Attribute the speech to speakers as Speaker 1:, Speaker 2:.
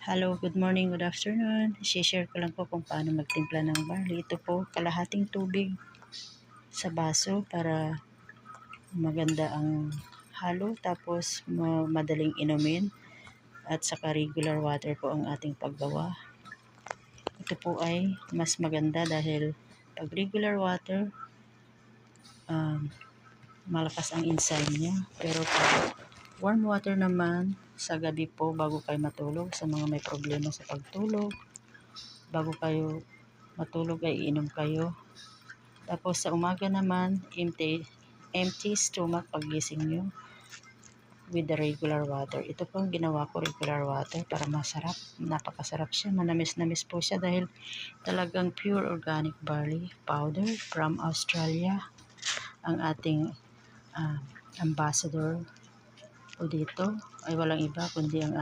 Speaker 1: Hello, good morning, good afternoon. I-share ko lang po kung paano magtimpla ng barley. Ito po, kalahating tubig sa baso para maganda ang halo. Tapos, madaling inumin. At saka regular water po ang ating paggawa. Ito po ay mas maganda dahil pag regular water, malakas ang enzyme niya. Pero pag warm water naman, sa gabi po bago kayo matulog, sa mga may problema sa pagtulog, bago kayo matulog ay iinom kayo. Tapos sa umaga naman, empty stomach paggising nyo with the regular water. Ito po ang ginawa ko, regular water, para masarap. Napakasarap siya. Manamis-namis po siya dahil talagang pure organic barley powder from Australia. Ang ating ambassador po dito ay walang iba kundi ang